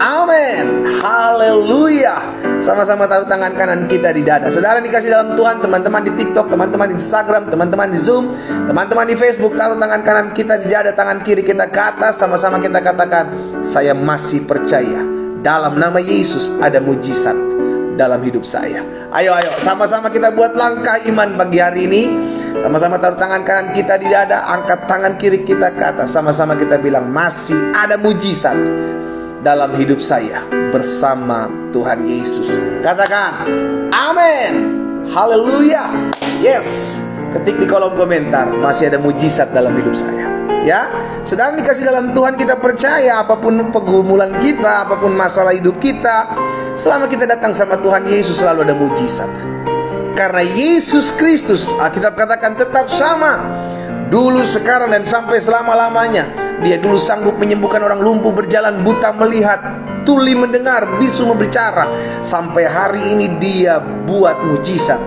Amin. Haleluya. Sama-sama taruh tangan kanan kita di dada. Saudara dikasih dalam Tuhan, teman-teman di TikTok, teman-teman di Instagram, teman-teman di Zoom, teman-teman di Facebook, taruh tangan kanan kita di dada, tangan kiri kita ke atas. Sama-sama kita katakan, saya masih percaya dalam nama Yesus ada mujizat dalam hidup saya. Ayo, sama-sama kita buat langkah iman pagi hari ini. Sama-sama taruh tangan kanan kita di dada, angkat tangan kiri kita ke atas. Sama-sama kita bilang, masih ada mujizat dalam hidup saya bersama Tuhan Yesus. Katakan amin. Haleluya. Yes. Ketik di kolom komentar, masih ada mujizat dalam hidup saya. Ya, saudara dikasih dalam Tuhan, kita percaya apapun pergumulan kita, apapun masalah hidup kita, selama kita datang sama Tuhan Yesus selalu ada mujizat. Karena Yesus Kristus, Alkitab katakan, tetap sama dulu, sekarang, dan sampai selama-lamanya. Dia dulu sanggup menyembuhkan orang lumpuh berjalan, buta melihat, tuli mendengar, bisu berbicara. Sampai hari ini dia buat mujizat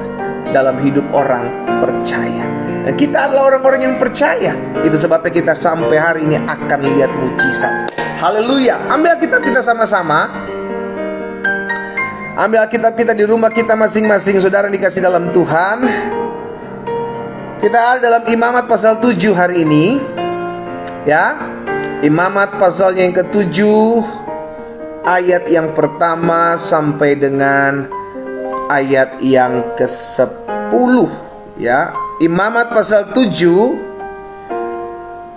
dalam hidup orang percaya. Dan kita adalah orang-orang yang percaya. Itu sebabnya kita sampai hari ini akan lihat mujizat. Haleluya. Ambil Alkitab kita sama-sama. Ambil Alkitab kita di rumah kita masing-masing. Saudara dikasih dalam Tuhan, kita ada dalam Imamat pasal 7 hari ini. Ya, Imamat pasalnya yang ke-7, ayat yang pertama sampai dengan ayat yang ke-10. Ya, Imamat pasal 7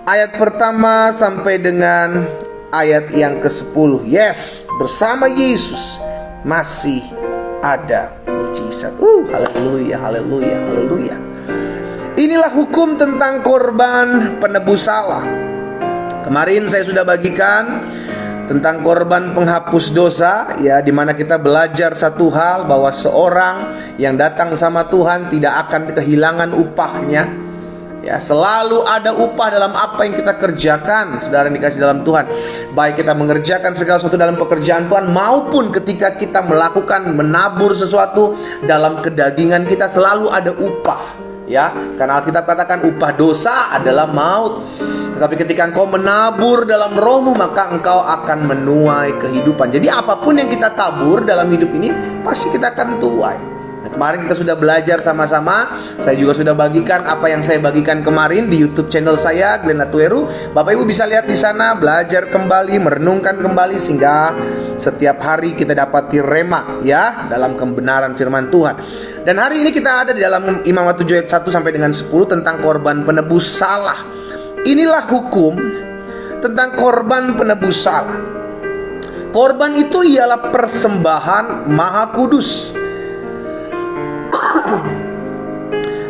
ayat pertama sampai dengan ayat yang ke-10. Yes, bersama Yesus masih ada mujizat. Haleluya, haleluya, haleluya. Inilah hukum tentang korban penebus salah. Kemarin saya sudah bagikan tentang korban penghapus dosa, ya, dimana kita belajar satu hal, bahwa seorang yang datang sama Tuhan tidak akan kehilangan upahnya. Ya, selalu ada upah dalam apa yang kita kerjakan, saudara yang dikasih dalam Tuhan. Baik kita mengerjakan segala sesuatu dalam pekerjaan Tuhan, maupun ketika kita melakukan menabur sesuatu dalam kedagingan kita, selalu ada upah. Ya, karena Alkitab katakan upah dosa adalah maut. Tetapi ketika engkau menabur dalam rohmu, maka engkau akan menuai kehidupan. Jadi apapun yang kita tabur dalam hidup ini, pasti kita akan tuai. Nah, kemarin kita sudah belajar sama-sama. Saya juga sudah bagikan apa yang saya bagikan kemarin di YouTube channel saya, Glenn Latueru. Bapak Ibu bisa lihat di sana, belajar kembali, merenungkan kembali, sehingga setiap hari kita dapati rema, ya, dalam kebenaran firman Tuhan. Dan hari ini kita ada di dalam Imamat 7 ayat 1 sampai dengan 10 tentang korban penebus salah. Inilah hukum tentang korban penebus salah. Korban itu ialah persembahan maha kudus.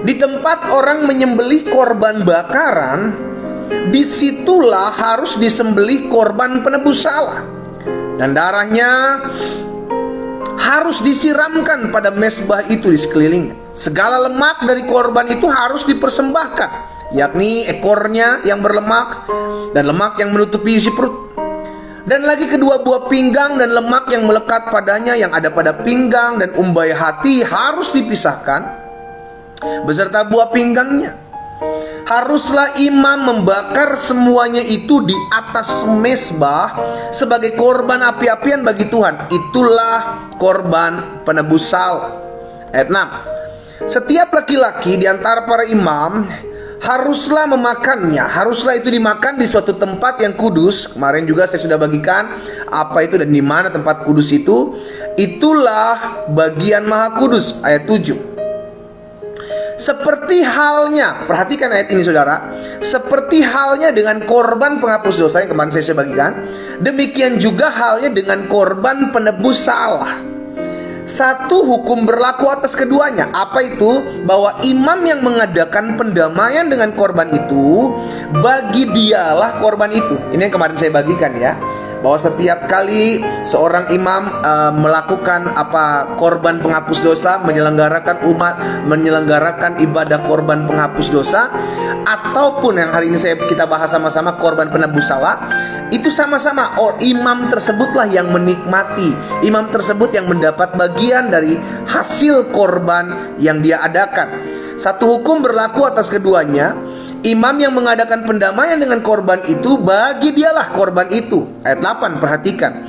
Di tempat orang menyembelih korban bakaran, disitulah harus disembelih korban penebus salah. Dan darahnya harus disiramkan pada mezbah itu di sekelilingnya. Segala lemak dari korban itu harus dipersembahkan, yakni ekornya yang berlemak dan lemak yang menutupi isi perut. Dan lagi kedua buah pinggang dan lemak yang melekat padanya yang ada pada pinggang dan umbai hati harus dipisahkan beserta buah pinggangnya. Haruslah imam membakar semuanya itu di atas mezbah sebagai korban api-apian bagi Tuhan. Itulah korban penebus salah. Ayat 6. Setiap laki-laki di antara para imam haruslah memakannya. Haruslah itu dimakan di suatu tempat yang kudus. Kemarin juga saya sudah bagikan apa itu dan di mana tempat kudus itu. Itulah bagian maha kudus. Ayat 7. Seperti halnya, perhatikan ayat ini saudara, seperti halnya dengan korban penghapus dosa yang kemarin saya sudah bagikan, demikian juga halnya dengan korban penebus salah. Satu hukum berlaku atas keduanya. Apa itu? Bahwa imam yang mengadakan pendamaian dengan korban itu, bagi dialah korban itu. Ini yang kemarin saya bagikan, ya, bahwa setiap kali seorang imam melakukan korban penghapus dosa, menyelenggarakan ibadah korban penghapus dosa, ataupun yang hari ini kita bahas sama-sama korban penebus salah, itu sama-sama imam tersebutlah yang menikmati, imam tersebut yang mendapat bagian dari hasil korban yang dia adakan. Satu hukum berlaku atas keduanya. Imam yang mengadakan pendamaian dengan korban itu, bagi dialah korban itu. Ayat 8, perhatikan.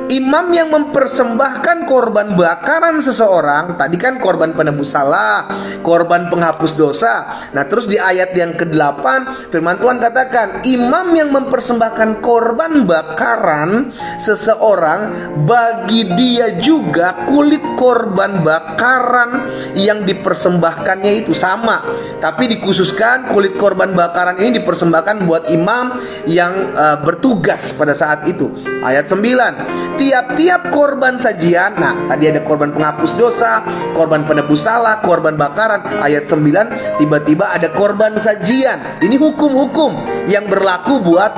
Imam yang mempersembahkan korban bakaran seseorang, tadi kan korban penebus salah, korban penghapus dosa. Nah, terus di ayat yang ke-8 firman Tuhan katakan, imam yang mempersembahkan korban bakaran seseorang, bagi dia juga kulit korban bakaran yang dipersembahkannya itu sama. Tapi dikhususkan kulit korban bakaran ini dipersembahkan buat imam yang bertugas pada saat itu. Ayat 9, tiap-tiap korban sajian. Nah, tadi ada korban penghapus dosa, korban penebus salah, korban bakaran. Ayat 9, tiba-tiba ada korban sajian. Ini hukum-hukum yang berlaku buat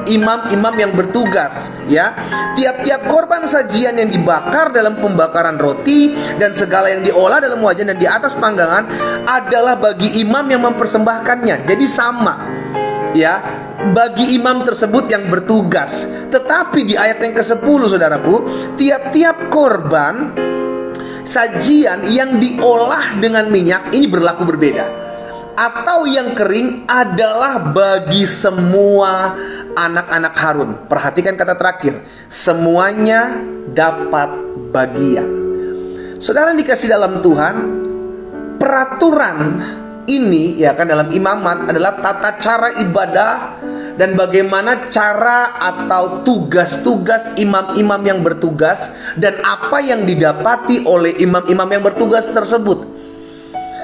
imam-imam yang bertugas, ya. Tiap-tiap korban sajian yang dibakar dalam pembakaran roti dan segala yang diolah dalam wajan dan di atas panggangan adalah bagi imam yang mempersembahkannya. Jadi sama, ya, bagi imam tersebut yang bertugas. Tetapi di ayat yang ke-10, saudaraku, tiap-tiap korban sajian yang diolah dengan minyak ini berlaku berbeda, atau yang kering adalah bagi semua anak-anak Harun. Perhatikan kata terakhir, semuanya dapat bagian. Saudara dikasih dalam Tuhan, peraturan ini ya kan dalam imamat adalah tata cara ibadah dan bagaimana cara atau tugas-tugas imam-imam yang bertugas dan apa yang didapati oleh imam-imam yang bertugas tersebut.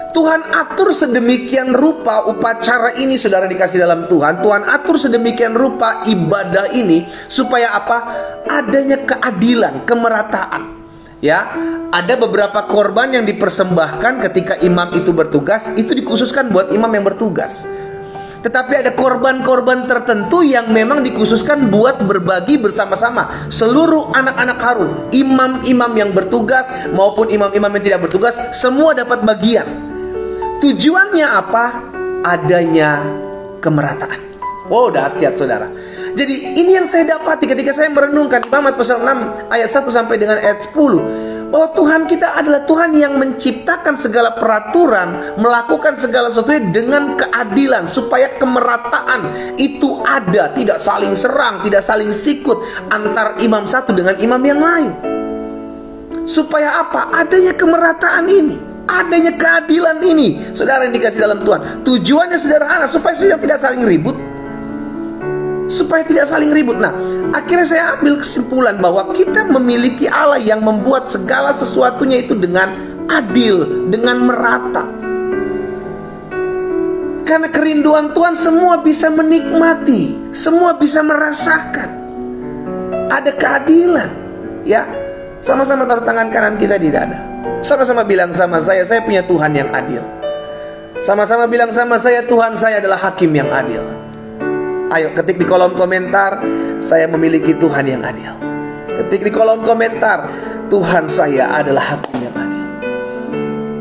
Tuhan atur sedemikian rupa upacara ini, saudara dikasih dalam Tuhan. Tuhan atur sedemikian rupa ibadah ini supaya apa? Adanya keadilan, kemerataan. Ya, ada beberapa korban yang dipersembahkan ketika imam itu bertugas, itu dikhususkan buat imam yang bertugas. Tetapi ada korban-korban tertentu yang memang dikhususkan buat berbagi bersama-sama seluruh anak-anak Harun. Imam-imam yang bertugas maupun imam-imam yang tidak bertugas, semua dapat bagian. Tujuannya apa? Adanya kemerataan. Oh, dahsyat saudara. Jadi ini yang saya dapati ketika saya merenungkan Imamat pasal 6 ayat 1 sampai dengan ayat 10, bahwa Tuhan kita adalah Tuhan yang menciptakan segala peraturan, melakukan segala sesuatu dengan keadilan supaya kemerataan itu ada, tidak saling serang, tidak saling sikut antar imam satu dengan imam yang lain. Supaya apa? Adanya kemerataan ini, adanya keadilan ini, saudara yang dikasih dalam Tuhan. Tujuannya sederhana, supaya tidak saling ribut. Supaya tidak saling ribut. Nah, akhirnya saya ambil kesimpulan bahwa kita memiliki Allah yang membuat segala sesuatunya itu dengan adil, dengan merata. Karena kerinduan Tuhan semua bisa menikmati, semua bisa merasakan. Ada keadilan, ya. Sama-sama taruh tangan kanan kita di dada. Sama-sama bilang sama saya punya Tuhan yang adil. Sama-sama bilang sama saya, Tuhan saya adalah hakim yang adil. Ayo ketik di kolom komentar, saya memiliki Tuhan yang adil. Ketik di kolom komentar, Tuhan saya adalah hakim yang adil.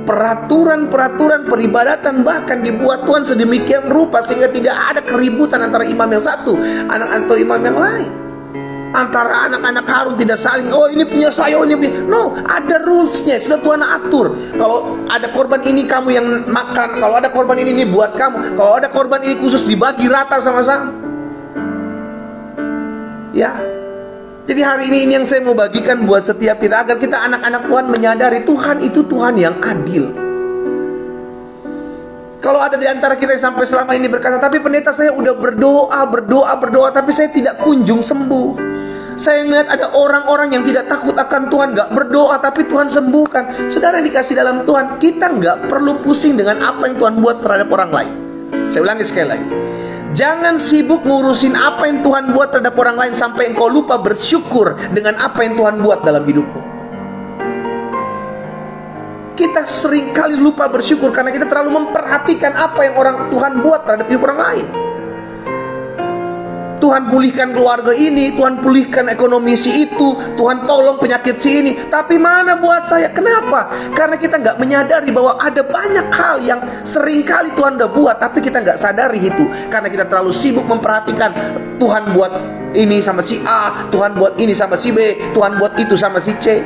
Peraturan-peraturan peribadatan bahkan dibuat Tuhan sedemikian rupa sehingga tidak ada keributan antara imam yang satu atau imam yang lain. Antara anak-anak Harun tidak saling, oh ini punya saya, oh ini punya. No, ada rulesnya, sudah Tuhan atur. Kalau ada korban ini kamu yang makan, kalau ada korban ini buat kamu, kalau ada korban ini khusus dibagi rata sama-sama. Ya, jadi hari ini yang saya mau bagikan buat setiap kita, agar kita anak-anak Tuhan menyadari Tuhan itu Tuhan yang adil. Kalau ada di antara kita yang sampai selama ini berkata, tapi pendeta saya udah berdoa, tapi saya tidak kunjung sembuh. Saya ingat ada orang-orang yang tidak takut akan Tuhan, gak berdoa tapi Tuhan sembuhkan. Saudara yang dikasih dalam Tuhan, kita gak perlu pusing dengan apa yang Tuhan buat terhadap orang lain. Saya ulangi sekali lagi, jangan sibuk ngurusin apa yang Tuhan buat terhadap orang lain sampai engkau lupa bersyukur dengan apa yang Tuhan buat dalam hidupmu. Kita seringkali lupa bersyukur karena kita terlalu memperhatikan apa yang Tuhan buat terhadap hidup orang lain. Tuhan pulihkan keluarga ini, Tuhan pulihkan ekonomi si itu, Tuhan tolong penyakit si ini. Tapi mana buat saya? Kenapa? Karena kita nggak menyadari bahwa ada banyak hal yang seringkali Tuhan udah buat, tapi kita nggak sadari itu. Karena kita terlalu sibuk memperhatikan Tuhan buat ini sama si A, Tuhan buat ini sama si B, Tuhan buat itu sama si C.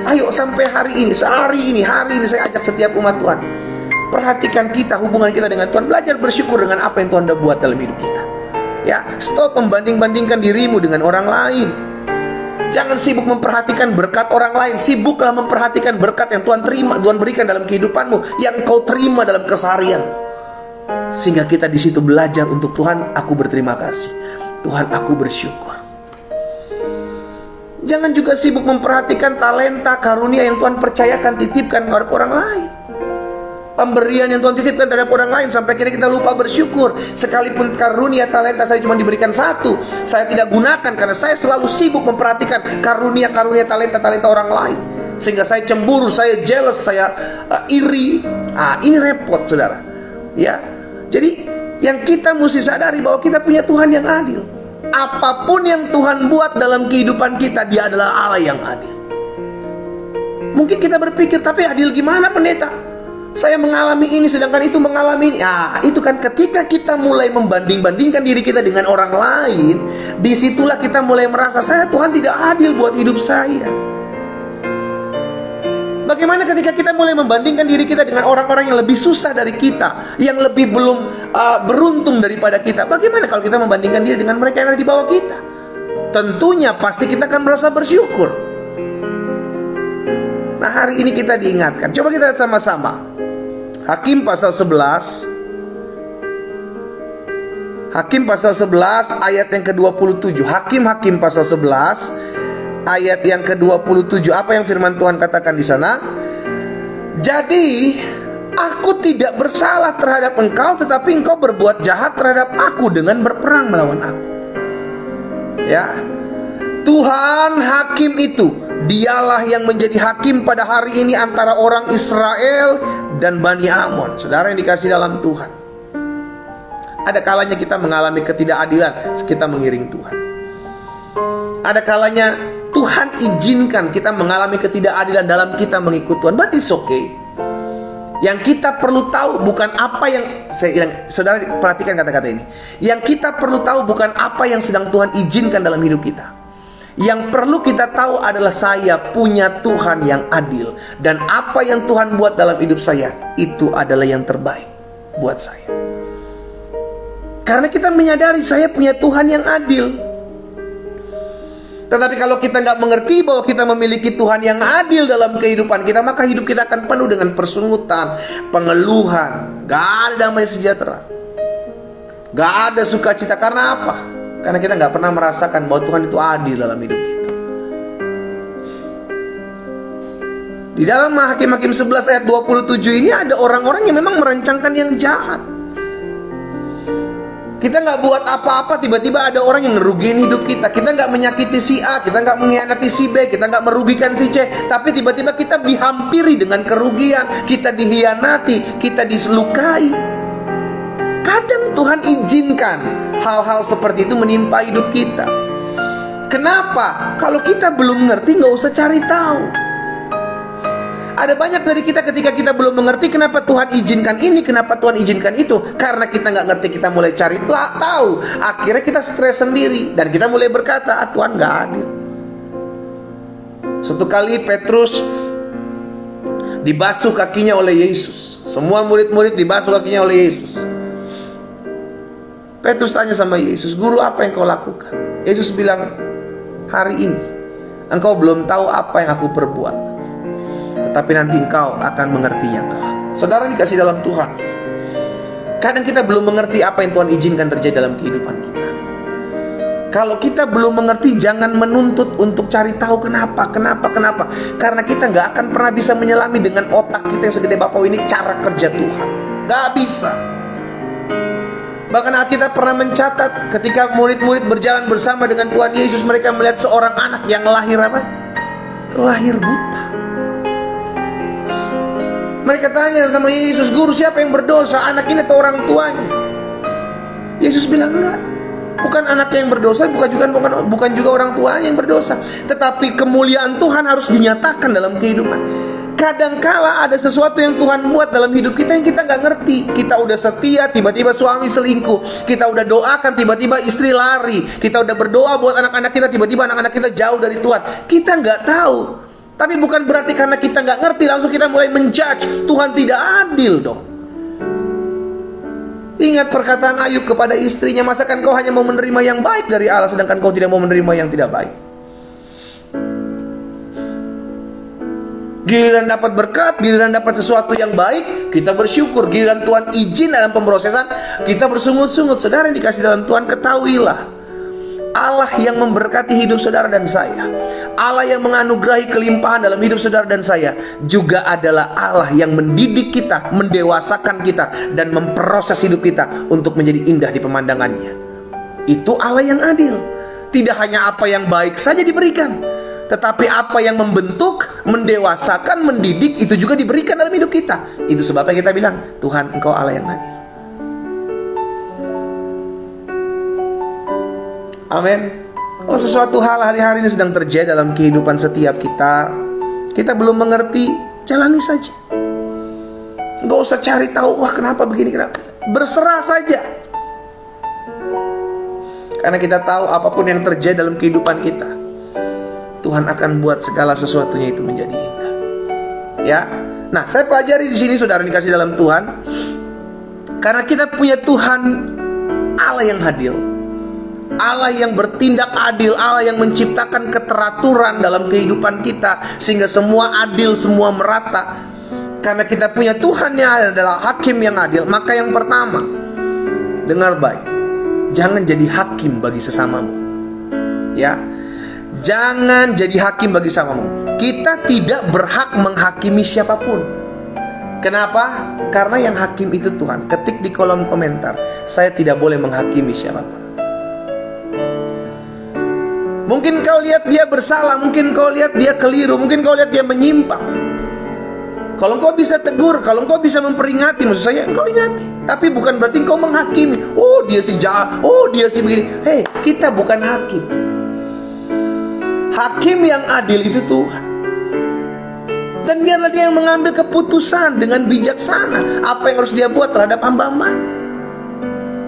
Ayo sampai hari ini saya ajak setiap umat Tuhan, perhatikan kita, hubungan kita dengan Tuhan, belajar bersyukur dengan apa yang Tuhan udah buat dalam hidup kita. Ya, stop membanding-bandingkan dirimu dengan orang lain. Jangan sibuk memperhatikan berkat orang lain. Sibuklah memperhatikan berkat yang Tuhan terima, Tuhan berikan dalam kehidupanmu, yang kau terima dalam keseharian. Sehingga kita di situ belajar untuk Tuhan, aku berterima kasih. Tuhan, aku bersyukur. Jangan juga sibuk memperhatikan talenta, karunia yang Tuhan percayakan, titipkan kepada orang lain. Pemberian yang Tuhan titipkan terhadap orang lain, sampai akhirnya kita lupa bersyukur. Sekalipun karunia talenta saya cuma diberikan satu, saya tidak gunakan karena saya selalu sibuk memperhatikan karunia-karunia talenta orang lain, sehingga saya cemburu, saya jealous, saya iri. Ini repot, saudara. Ya, jadi yang kita mesti sadari bahwa kita punya Tuhan yang adil. Apapun yang Tuhan buat dalam kehidupan kita, Dia adalah Allah yang adil. Mungkin kita berpikir, tapi adil gimana pendeta? Saya mengalami ini sedangkan itu mengalami ini. Itu kan ketika kita mulai membanding-bandingkan diri kita dengan orang lain, disitulah kita mulai merasa, Tuhan tidak adil buat hidup saya. Bagaimana ketika kita mulai membandingkan diri kita dengan orang-orang yang lebih susah dari kita, yang lebih belum beruntung daripada kita? Bagaimana kalau kita membandingkan diri dengan mereka yang ada di bawah kita? Tentunya pasti kita akan merasa bersyukur. Nah, hari ini kita diingatkan. Coba kita lihat sama-sama Hakim pasal 11. Hakim pasal 11 ayat yang ke-27. Hakim pasal 11 ayat yang ke-27. Apa yang firman Tuhan katakan di sana? Jadi aku tidak bersalah terhadap engkau, tetapi engkau berbuat jahat terhadap aku dengan berperang melawan aku. Ya, Tuhan hakim itu, Dialah yang menjadi hakim pada hari ini antara orang Israel dan Bani Amon. Saudara yang dikasih dalam Tuhan, ada kalanya kita mengalami ketidakadilan, kita mengiring Tuhan. Ada kalanya Tuhan izinkan kita mengalami ketidakadilan dalam kita mengikut Tuhan. But it's okay. Yang kita perlu tahu bukan apa yang saudara perhatikan kata-kata ini. Yang kita perlu tahu bukan apa yang sedang Tuhan izinkan dalam hidup kita. Yang perlu kita tahu adalah saya punya Tuhan yang adil, dan apa yang Tuhan buat dalam hidup saya itu adalah yang terbaik buat saya. Karena kita menyadari saya punya Tuhan yang adil. Tetapi kalau kita nggak mengerti bahwa kita memiliki Tuhan yang adil dalam kehidupan kita, maka hidup kita akan penuh dengan persungutan, pengeluhan, gak ada damai sejahtera, gak ada sukacita. Karena apa? Karena kita nggak pernah merasakan bahwa Tuhan itu adil dalam hidup kita. Di dalam Hakim-Hakim 11 ayat 27 ini ada orang-orang yang memang merancangkan yang jahat. Kita nggak buat apa-apa, tiba-tiba ada orang yang ngerugiin hidup kita. Kita nggak menyakiti si A, kita nggak mengkhianati si B, kita nggak merugikan si C, tapi tiba-tiba kita dihampiri dengan kerugian, kita dihianati, kita diselukai. Kadang Tuhan izinkan hal-hal seperti itu menimpa hidup kita. Kenapa? Kalau kita belum ngerti, nggak usah cari tahu. Ada banyak dari kita ketika kita belum mengerti kenapa Tuhan izinkan ini, kenapa Tuhan izinkan itu. Karena kita nggak ngerti, kita mulai cari tahu. Akhirnya kita stres sendiri dan kita mulai berkata, Tuhan nggak adil. Suatu kali Petrus dibasuh kakinya oleh Yesus. Semua murid-murid dibasuh kakinya oleh Yesus. Petrus tanya sama Yesus, Guru, apa yang kau lakukan? Yesus bilang, hari ini engkau belum tahu apa yang aku perbuat, tetapi nanti engkau akan mengertinya kelak. Saudara dikasih dalam Tuhan, kadang kita belum mengerti apa yang Tuhan izinkan terjadi dalam kehidupan kita. Kalau kita belum mengerti, jangan menuntut untuk cari tahu kenapa. Karena kita nggak akan pernah bisa menyelami dengan otak kita yang segede bapau ini cara kerja Tuhan. Nggak bisa. Bahkan Alkitab pernah mencatat ketika murid-murid berjalan bersama dengan Tuhan Yesus, mereka melihat seorang anak yang lahir apa? Lahir buta. Mereka tanya sama Yesus, Guru, siapa yang berdosa? Anak ini atau orang tuanya? Yesus bilang, enggak, bukan anaknya yang berdosa, bukan juga orang tuanya yang berdosa. Tetapi kemuliaan Tuhan harus dinyatakan dalam kehidupan. Kadangkala ada sesuatu yang Tuhan buat dalam hidup kita yang kita nggak ngerti. Kita udah setia, tiba-tiba suami selingkuh. Kita udah doakan, tiba-tiba istri lari. Kita udah berdoa buat anak-anak kita, tiba-tiba anak-anak kita jauh dari Tuhan. Kita nggak tahu. Tapi bukan berarti karena kita nggak ngerti langsung kita mulai menjudge. Tuhan tidak adil dong. Ingat perkataan Ayub kepada istrinya, masakan kau hanya mau menerima yang baik dari Allah, sedangkan kau tidak mau menerima yang tidak baik? Giliran dapat berkat, giliran dapat sesuatu yang baik, kita bersyukur. Giliran Tuhan izin dalam pemrosesan, kita bersungut-sungut. Saudara yang dikasih dalam Tuhan, ketahuilah, Allah yang memberkati hidup saudara dan saya, Allah yang menganugerahi kelimpahan dalam hidup saudara dan saya, juga adalah Allah yang mendidik kita, mendewasakan kita, dan memproses hidup kita untuk menjadi indah di pemandangannya. Itu Allah yang adil. Tidak hanya apa yang baik saja diberikan, tetapi apa yang membentuk, mendewasakan, mendidik, itu juga diberikan dalam hidup kita. Itu sebabnya kita bilang, Tuhan, Engkau Allah yang adil. Amin. Kalau sesuatu hal hari-hari ini sedang terjadi dalam kehidupan setiap kita, kita belum mengerti, jalani saja. Nggak usah cari tahu, wah kenapa begini, kenapa. Berserah saja. Karena kita tahu apapun yang terjadi dalam kehidupan kita, Tuhan akan buat segala sesuatunya itu menjadi indah. Ya. Nah, saya pelajari di sini saudara dikasih dalam Tuhan, karena kita punya Tuhan Allah yang adil, Allah yang bertindak adil, Allah yang menciptakan keteraturan dalam kehidupan kita sehingga semua adil, semua merata. Karena kita punya Tuhan yang adalah hakim yang adil, maka yang pertama, dengar baik, jangan jadi hakim bagi sesamamu. Ya. Jangan jadi hakim bagi sesamamu. Kita tidak berhak menghakimi siapapun. Kenapa? Karena yang hakim itu Tuhan. Ketik di kolom komentar, saya tidak boleh menghakimi siapapun. Mungkin kau lihat dia bersalah, mungkin kau lihat dia keliru, mungkin kau lihat dia menyimpang. Kalau engkau bisa tegur, kalau engkau bisa memperingati, maksud saya engkau ingati. Tapi bukan berarti engkau menghakimi. Oh dia si jahat, oh dia si begini. Hei, kita bukan hakim. Hakim yang adil itu Tuhan. Dan biarlah dia yang mengambil keputusan dengan bijaksana apa yang harus dia buat terhadap hamba-hamba.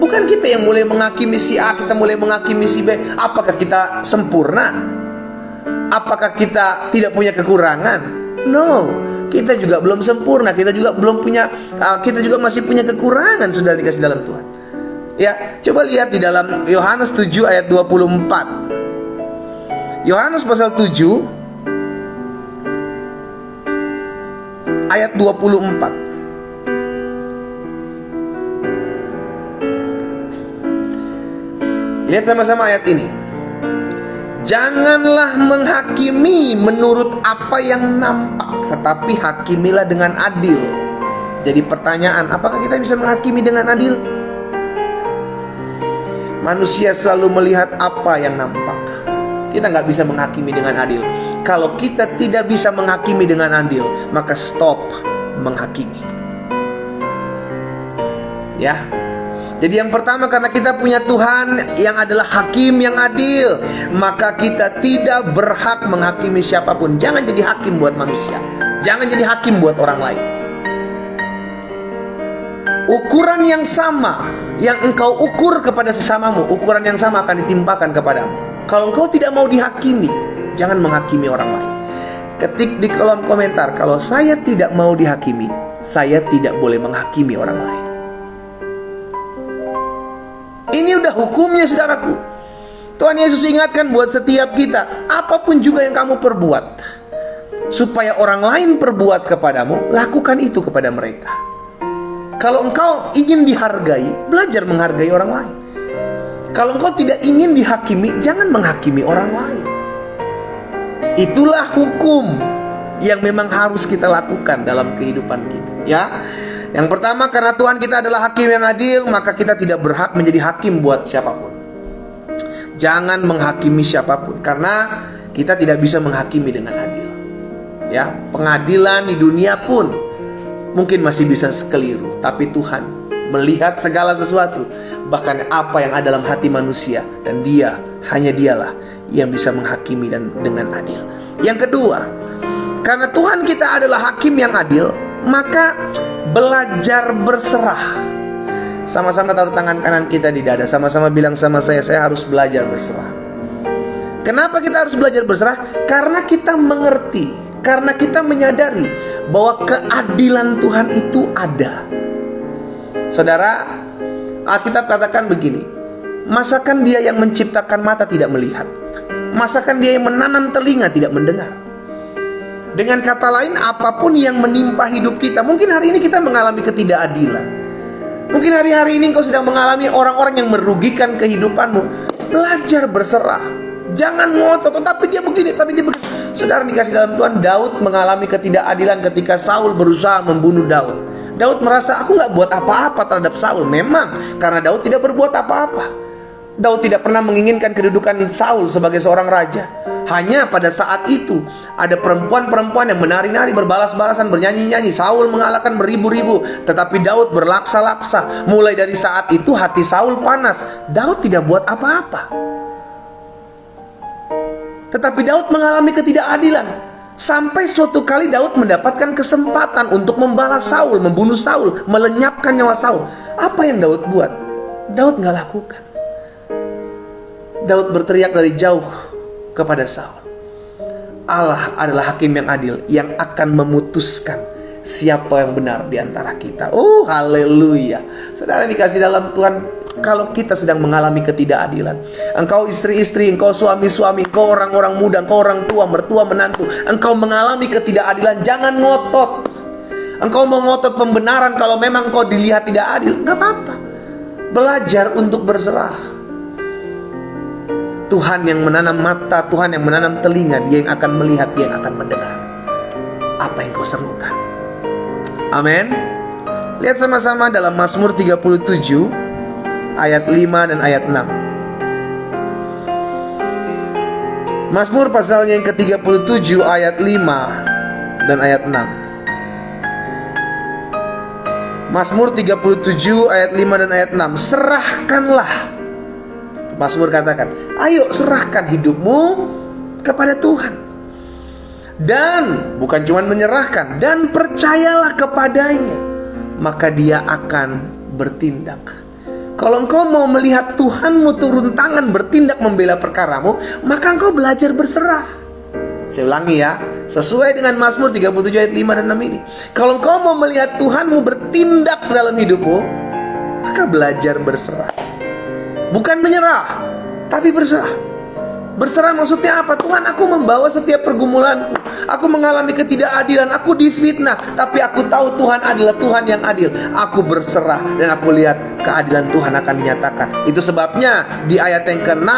Bukan kita yang mulai menghakimi si A, kita mulai menghakimi si B. Apakah kita sempurna? Apakah kita tidak punya kekurangan? No, kita juga belum sempurna. Kita juga belum punya, kita juga masih punya kekurangan, sudah dikasih dalam Tuhan. Ya, coba lihat di dalam Yohanes 7 ayat 24. Yohanes pasal 7 ayat 24. Lihat sama-sama ayat ini. Janganlah menghakimi menurut apa yang nampak, tetapi hakimilah dengan adil. Jadi pertanyaan, apakah kita bisa menghakimi dengan adil? Manusia selalu melihat apa yang nampak. Kita nggak bisa menghakimi dengan adil. Kalau kita tidak bisa menghakimi dengan adil, maka stop menghakimi. Ya. Jadi yang pertama, karena kita punya Tuhan yang adalah hakim yang adil, maka kita tidak berhak menghakimi siapapun. Jangan jadi hakim buat manusia. Jangan jadi hakim buat orang lain. Ukuran yang sama yang engkau ukur kepada sesamamu, ukuran yang sama akan ditimpakan kepadamu. Kalau engkau tidak mau dihakimi, jangan menghakimi orang lain. Ketik di kolom komentar, kalau saya tidak mau dihakimi, saya tidak boleh menghakimi orang lain. Ini udah hukumnya saudaraku. Tuhan Yesus ingatkan buat setiap kita, apapun juga yang kamu perbuat, supaya orang lain perbuat kepadamu, lakukan itu kepada mereka. Kalau engkau ingin dihargai, belajar menghargai orang lain. Kalau engkau tidak ingin dihakimi, jangan menghakimi orang lain. Itulah hukum yang memang harus kita lakukan dalam kehidupan kita, ya. Yang pertama, karena Tuhan kita adalah hakim yang adil, maka kita tidak berhak menjadi hakim buat siapapun. Jangan menghakimi siapapun, karena kita tidak bisa menghakimi dengan adil. Ya, pengadilan di dunia pun mungkin masih bisa keliru, tapi Tuhan melihat segala sesuatu, bahkan apa yang ada dalam hati manusia, dan hanya dialah yang bisa menghakimi dan dengan adil. Yang kedua, karena Tuhan kita adalah hakim yang adil, maka belajar berserah. Sama-sama taruh tangan kanan kita di dada, sama-sama bilang sama saya harus belajar berserah. Kenapa kita harus belajar berserah? Karena kita mengerti, karena kita menyadari bahwa keadilan Tuhan itu ada. Saudara, Alkitab katakan begini, masakan dia yang menciptakan mata tidak melihat, masakan dia yang menanam telinga tidak mendengar. Dengan kata lain, apapun yang menimpa hidup kita, mungkin hari ini kita mengalami ketidakadilan, mungkin hari-hari ini engkau sedang mengalami orang-orang yang merugikan kehidupanmu. Belajar berserah. Jangan ngotot, tapi dia begini, tapi dia begini. Saudara dikasih dalam Tuhan, Daud mengalami ketidakadilan ketika Saul berusaha membunuh Daud. Daud merasa, aku gak buat apa-apa terhadap Saul. Memang, karena Daud tidak berbuat apa-apa. Daud tidak pernah menginginkan kedudukan Saul sebagai seorang raja. Hanya pada saat itu ada perempuan-perempuan yang menari-nari, berbalas-balasan, bernyanyi-nyanyi. Saul mengalahkan beribu-ribu, tetapi Daud berlaksa-laksa. Mulai dari saat itu hati Saul panas. Daud tidak buat apa-apa, tetapi Daud mengalami ketidakadilan. Sampai suatu kali Daud mendapatkan kesempatan untuk membalas Saul, membunuh Saul, melenyapkan nyawa Saul. Apa yang Daud buat? Daud gak lakukan. Daud berteriak dari jauh kepada Saul, Allah adalah hakim yang adil, yang akan memutuskan siapa yang benar di antara kita. Oh, haleluya. Saudara dikasih dalam Tuhan, kalau kita sedang mengalami ketidakadilan, engkau istri-istri, engkau suami-suami, engkau orang-orang muda, engkau orang tua, mertua, menantu, engkau mengalami ketidakadilan, jangan ngotot. Engkau mau ngotot pembenaran kalau memang engkau dilihat tidak adil, gak apa-apa. Belajar untuk berserah. Tuhan yang menanam mata, Tuhan yang menanam telinga, Dia yang akan melihat, Dia yang akan mendengar apa yang kau serukan. Amin. Lihat sama-sama dalam Mazmur 37 ayat 5 dan ayat 6. Mazmur pasalnya yang ke-37 ayat 5 dan ayat 6. Mazmur 37 ayat 5 dan ayat 6. Serahkanlah. Mazmur katakan, ayo serahkan hidupmu kepada Tuhan. Dan bukan cuma menyerahkan, dan percayalah kepadanya, maka Dia akan bertindak. Kalau engkau mau melihat Tuhanmu turun tangan bertindak membela perkaramu, maka engkau belajar berserah. Saya ulangi ya, sesuai dengan Mazmur 37 ayat 5 dan 6 ini. Kalau engkau mau melihat Tuhanmu bertindak dalam hidupmu, maka belajar berserah. Bukan menyerah, tapi berserah. Berserah maksudnya apa? Tuhan, aku membawa setiap pergumulanku. Aku mengalami ketidakadilan, aku difitnah, tapi aku tahu Tuhan adalah Tuhan yang adil. Aku berserah dan aku lihat keadilan Tuhan akan dinyatakan. Itu sebabnya di ayat yang ke-6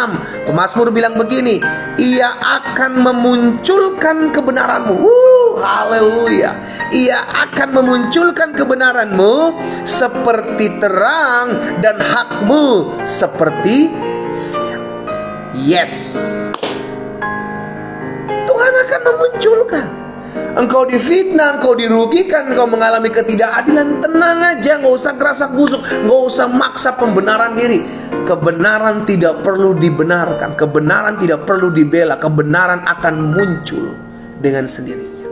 pemazmur bilang begini, Ia akan memunculkan kebenaranmu. Haleluya. Ia akan memunculkan kebenaranmu seperti terang dan hakmu seperti siang. Yes, Tuhan akan memunculkan. Engkau difitnah, engkau dirugikan, engkau mengalami ketidakadilan, tenang aja, gak usah kerasa kusuk, gak usah maksa pembenaran diri. Kebenaran tidak perlu dibenarkan, kebenaran tidak perlu dibela, kebenaran akan muncul dengan sendirinya.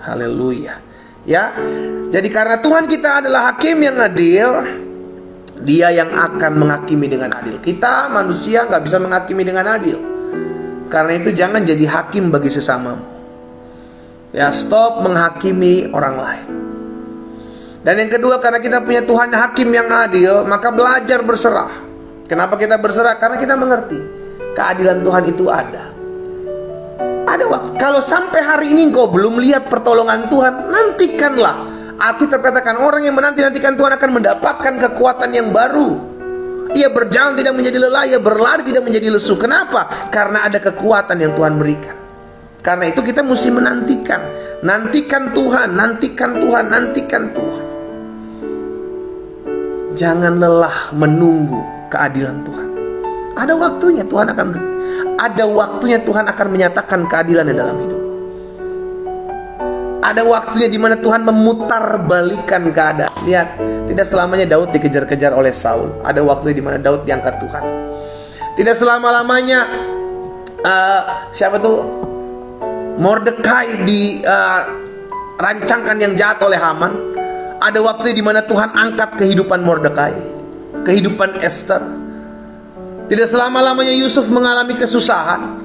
Haleluya. Ya, jadi karena Tuhan kita adalah hakim yang adil, Dia yang akan menghakimi dengan adil. Kita manusia gak bisa menghakimi dengan adil. Karena itu jangan jadi hakim bagi sesamamu. Ya, stop menghakimi orang lain. Dan yang kedua, karena kita punya Tuhan hakim yang adil, maka belajar berserah. Kenapa kita berserah? Karena kita mengerti keadilan Tuhan itu ada. Ada waktu. Kalau sampai hari ini engkau belum lihat pertolongan Tuhan, nantikanlah. Alkitab katakan, orang yang menanti-nantikan Tuhan akan mendapatkan kekuatan yang baru. Ia berjalan tidak menjadi lelah, ia berlari tidak menjadi lesu. Kenapa? Karena ada kekuatan yang Tuhan berikan. Karena itu kita mesti menantikan. Nantikan Tuhan, nantikan Tuhan, nantikan Tuhan. Jangan lelah menunggu keadilan Tuhan. Ada waktunya Tuhan akan menyatakan keadilan di dalam hidup. Ada waktunya di mana Tuhan memutarbalikkan keadaan. Lihat, tidak selamanya Daud dikejar-kejar oleh Saul. Ada waktunya di mana Daud diangkat Tuhan. Tidak selama-lamanya Mordekai dirancangkan yang jahat oleh Haman. Ada waktunya di mana Tuhan angkat kehidupan Mordekai, kehidupan Esther. Tidak selama-lamanya Yusuf mengalami kesusahan.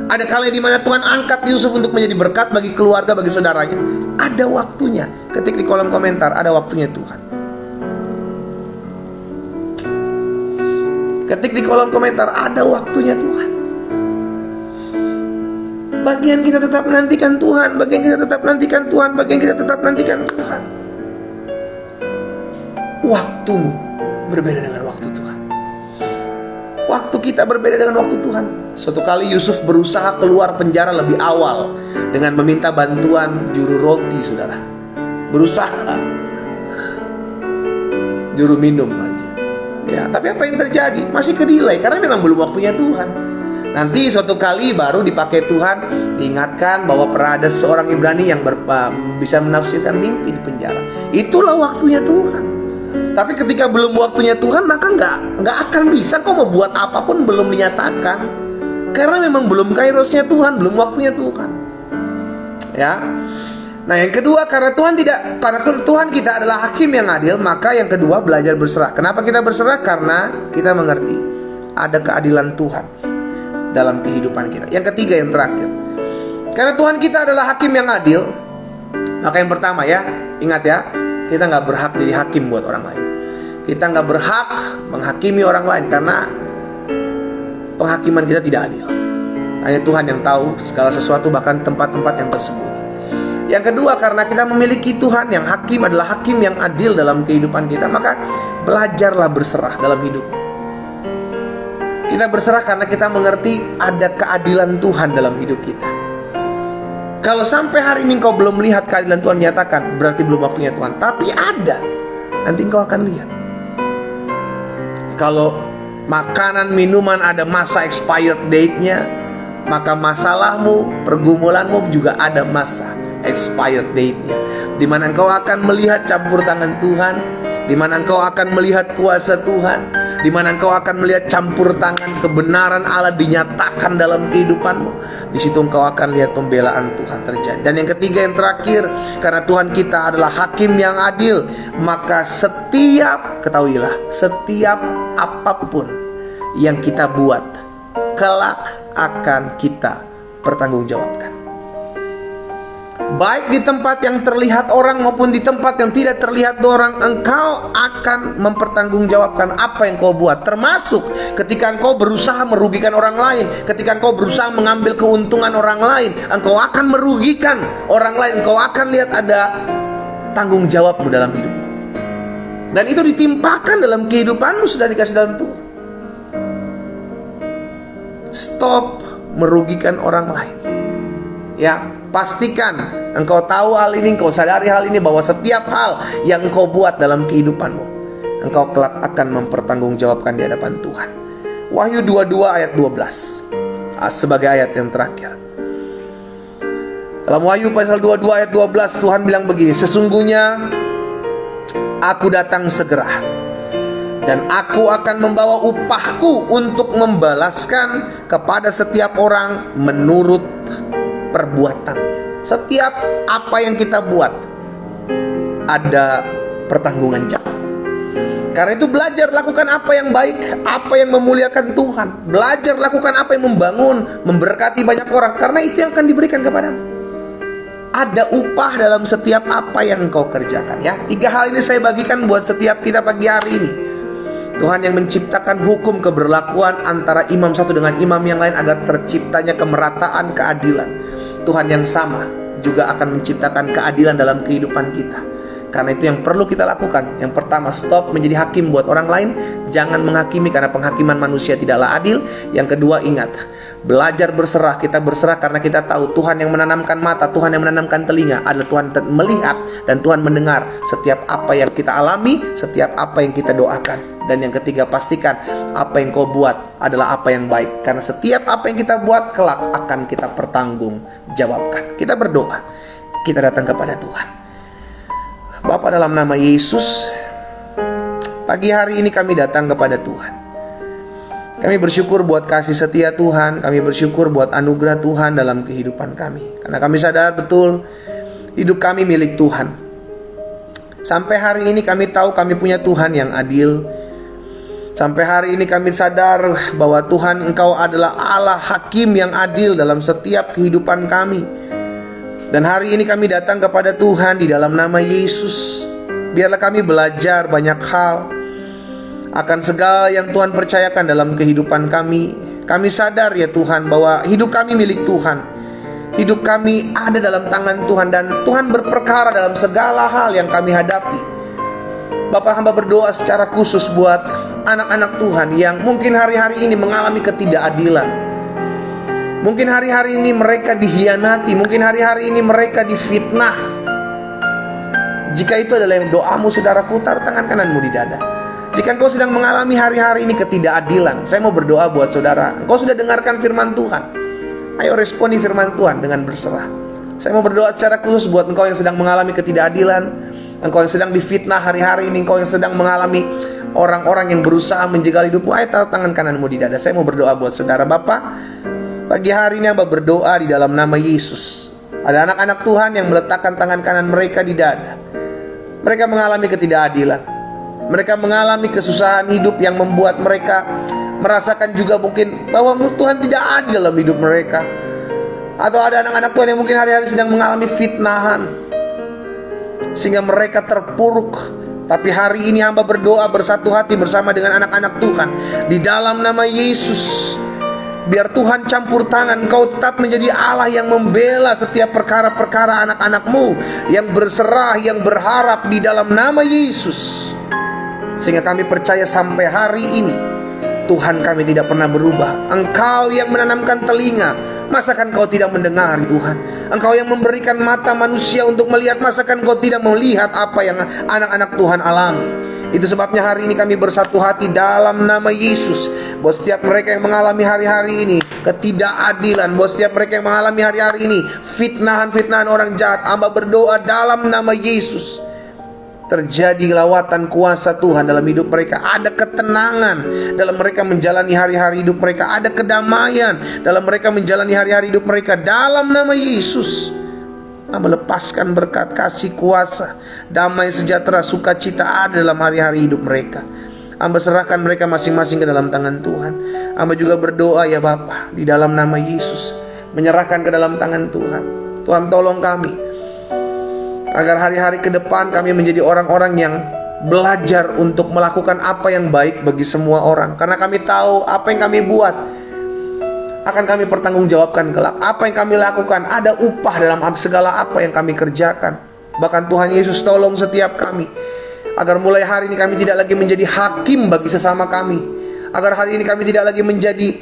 Ada kali di mana Tuhan angkat Yusuf untuk menjadi berkat bagi keluarga, bagi saudaranya. Ada waktunya. Ketik di kolom komentar, ada waktunya Tuhan. Ketik di kolom komentar, ada waktunya Tuhan. bagian kita tetap menantikan Tuhan, bagian kita tetap menantikan Tuhan, bagian kita tetap menantikan Tuhan. Waktumu berbeda dengan waktu Tuhan. Waktu kita berbeda dengan waktu Tuhan. Suatu kali Yusuf berusaha keluar penjara lebih awal dengan meminta bantuan juru roti, saudara. Berusaha. Juru minum aja. Ya, tapi apa yang terjadi? Masih kedelay karena memang belum waktunya Tuhan. Nanti suatu kali baru dipakai Tuhan, diingatkan bahwa pernah ada seorang Ibrani yang bisa menafsirkan mimpi di penjara. Itulah waktunya Tuhan. Tapi ketika belum waktunya Tuhan, maka nggak akan bisa kok mau buat apapun belum dinyatakan. Karena memang belum kairosnya Tuhan, belum waktunya Tuhan. Ya. Nah, yang kedua, karena Tuhan kita adalah hakim yang adil, maka yang kedua belajar berserah. Kenapa kita berserah? Karena kita mengerti ada keadilan Tuhan dalam kehidupan kita. Yang ketiga, yang terakhir, karena Tuhan kita adalah hakim yang adil, maka yang pertama ya, ingat ya, kita nggak berhak jadi hakim buat orang lain. Kita nggak berhak menghakimi orang lain karena penghakiman kita tidak adil. Hanya Tuhan yang tahu segala sesuatu, bahkan tempat-tempat yang tersembunyi. Yang kedua, karena kita memiliki Tuhan yang hakim adalah hakim yang adil dalam kehidupan kita, maka belajarlah berserah dalam hidup. Kita berserah karena kita mengerti ada keadilan Tuhan dalam hidup kita. Kalau sampai hari ini engkau belum melihat keadilan Tuhan nyatakan, berarti belum waktunya Tuhan. Tapi ada, nanti engkau akan lihat. Kalau makanan, minuman ada masa expired date-nya, maka masalahmu, pergumulanmu juga ada masa expired date-nya, di mana engkau akan melihat campur tangan Tuhan, di mana engkau akan melihat kuasa Tuhan, di mana engkau akan melihat campur tangan kebenaran Allah dinyatakan dalam kehidupanmu. Di situ engkau akan lihat pembelaan Tuhan terjadi. Dan yang ketiga, yang terakhir, karena Tuhan kita adalah hakim yang adil, maka ketahuilah, setiap apapun yang kita buat kelak akan kita pertanggungjawabkan. Baik di tempat yang terlihat orang maupun di tempat yang tidak terlihat orang, engkau akan mempertanggungjawabkan apa yang kau buat. Termasuk ketika engkau berusaha merugikan orang lain, ketika engkau berusaha mengambil keuntungan orang lain, engkau akan merugikan orang lain. Engkau akan lihat ada tanggung jawabmu dalam hidupmu. Dan itu ditimpakan dalam kehidupanmu, sudah dikasih dalam Tuhan. Stop merugikan orang lain. Ya, pastikan engkau tahu hal ini, engkau sadari hal ini, bahwa setiap hal yang engkau buat dalam kehidupanmu, engkau kelak akan mempertanggungjawabkan di hadapan Tuhan. Wahyu 22 ayat 12 sebagai ayat yang terakhir. Dalam Wahyu pasal 22 ayat 12, Tuhan bilang begini, sesungguhnya aku datang segera, dan aku akan membawa upahku untuk membalaskan kepada setiap orang menurut perbuatan. Setiap apa yang kita buat ada pertanggungan jawab. Karena itu belajar lakukan apa yang baik, apa yang memuliakan Tuhan. Belajar lakukan apa yang membangun, memberkati banyak orang, karena itu yang akan diberikan kepadamu. Ada upah dalam setiap apa yang engkau kerjakan, ya. 3 hal ini saya bagikan buat setiap kita pagi hari ini. Tuhan yang menciptakan hukum keberlakuan antara imam satu dengan imam yang lain agar terciptanya kemerataan keadilan. Tuhan yang sama juga akan menciptakan keadilan dalam kehidupan kita. Karena itu yang perlu kita lakukan. Yang pertama, stop menjadi hakim buat orang lain. Jangan menghakimi karena penghakiman manusia tidaklah adil. Yang kedua, ingat, belajar berserah. Kita berserah karena kita tahu Tuhan yang menanamkan mata, Tuhan yang menanamkan telinga adalah Tuhan melihat dan Tuhan mendengar setiap apa yang kita alami, setiap apa yang kita doakan. Dan yang ketiga, pastikan apa yang kau buat adalah apa yang baik. Karena setiap apa yang kita buat kelak akan kita pertanggungjawabkan. Kita berdoa, kita datang kepada Tuhan. Bapa, dalam nama Yesus, pagi hari ini kami datang kepada Tuhan. Kami bersyukur buat kasih setia Tuhan. Kami bersyukur buat anugerah Tuhan dalam kehidupan kami. Karena kami sadar betul hidup kami milik Tuhan. Sampai hari ini kami tahu kami punya Tuhan yang adil. Sampai hari ini kami sadar bahwa Tuhan, Engkau adalah Allah hakim yang adil dalam setiap kehidupan kami. Dan hari ini kami datang kepada Tuhan di dalam nama Yesus. Biarlah kami belajar banyak hal akan segala yang Tuhan percayakan dalam kehidupan kami. Kami sadar ya Tuhan bahwa hidup kami milik Tuhan. Hidup kami ada dalam tangan Tuhan, dan Tuhan berperkara dalam segala hal yang kami hadapi. Bapak, hamba berdoa secara khusus buat anak-anak Tuhan yang mungkin hari-hari ini mengalami ketidakadilan. Mungkin hari-hari ini mereka dihianati, mungkin hari-hari ini mereka difitnah. Jika itu adalah doamu, saudaraku, taruh tangan kananmu di dada. Jika engkau sedang mengalami hari-hari ini ketidakadilan, saya mau berdoa buat saudara. Engkau sudah dengarkan firman Tuhan. Ayo responi firman Tuhan dengan berserah. Saya mau berdoa secara khusus buat engkau yang sedang mengalami ketidakadilan, engkau yang sedang difitnah hari-hari ini, engkau yang sedang mengalami orang-orang yang berusaha menjegal hidupmu. Ayo taruh tangan kananmu di dada. Saya mau berdoa buat saudara. Bapak, pagi hari ini hamba berdoa di dalam nama Yesus. Ada anak-anak Tuhan yang meletakkan tangan kanan mereka di dada. Mereka mengalami ketidakadilan. Mereka mengalami kesusahan hidup yang membuat mereka merasakan juga mungkin bahwa Tuhan tidak adil dalam hidup mereka. Atau ada anak-anak Tuhan yang mungkin hari-hari sedang mengalami fitnahan, sehingga mereka terpuruk. Tapi hari ini hamba berdoa bersatu hati bersama dengan anak-anak Tuhan di dalam nama Yesus. Biar Tuhan campur tangan, Kau tetap menjadi Allah yang membela setiap perkara-perkara anak-anakmu, yang berserah, yang berharap di dalam nama Yesus. Sehingga kami percaya sampai hari ini Tuhan kami tidak pernah berubah. Engkau yang menanamkan telinga, masakan Kau tidak mendengar, Tuhan? Engkau yang memberikan mata manusia untuk melihat, masakan Kau tidak melihat apa yang anak-anak Tuhan alami? Itu sebabnya hari ini kami bersatu hati dalam nama Yesus. Bahwa setiap mereka yang mengalami hari-hari ini ketidakadilan, bahwa setiap mereka yang mengalami hari-hari ini fitnahan-fitnahan orang jahat, hamba berdoa dalam nama Yesus, terjadi lawatan kuasa Tuhan dalam hidup mereka. Ada ketenangan dalam mereka menjalani hari-hari hidup mereka. Ada kedamaian dalam mereka menjalani hari-hari hidup mereka. Dalam nama Yesus, melepaskan berkat, kasih, kuasa, damai, sejahtera, sukacita ada dalam hari-hari hidup mereka. Hamba serahkan mereka masing-masing ke dalam tangan Tuhan. Hamba juga berdoa ya Bapa, di dalam nama Yesus, menyerahkan ke dalam tangan Tuhan. Tuhan tolong kami, agar hari-hari ke depan kami menjadi orang-orang yang belajar untuk melakukan apa yang baik bagi semua orang. Karena kami tahu apa yang kami buat akan kami pertanggungjawabkan kelak. Apa yang kami lakukan ada upah dalam segala apa yang kami kerjakan. Bahkan Tuhan Yesus tolong setiap kami, agar mulai hari ini kami tidak lagi menjadi hakim bagi sesama kami. Agar hari ini kami tidak lagi menjadi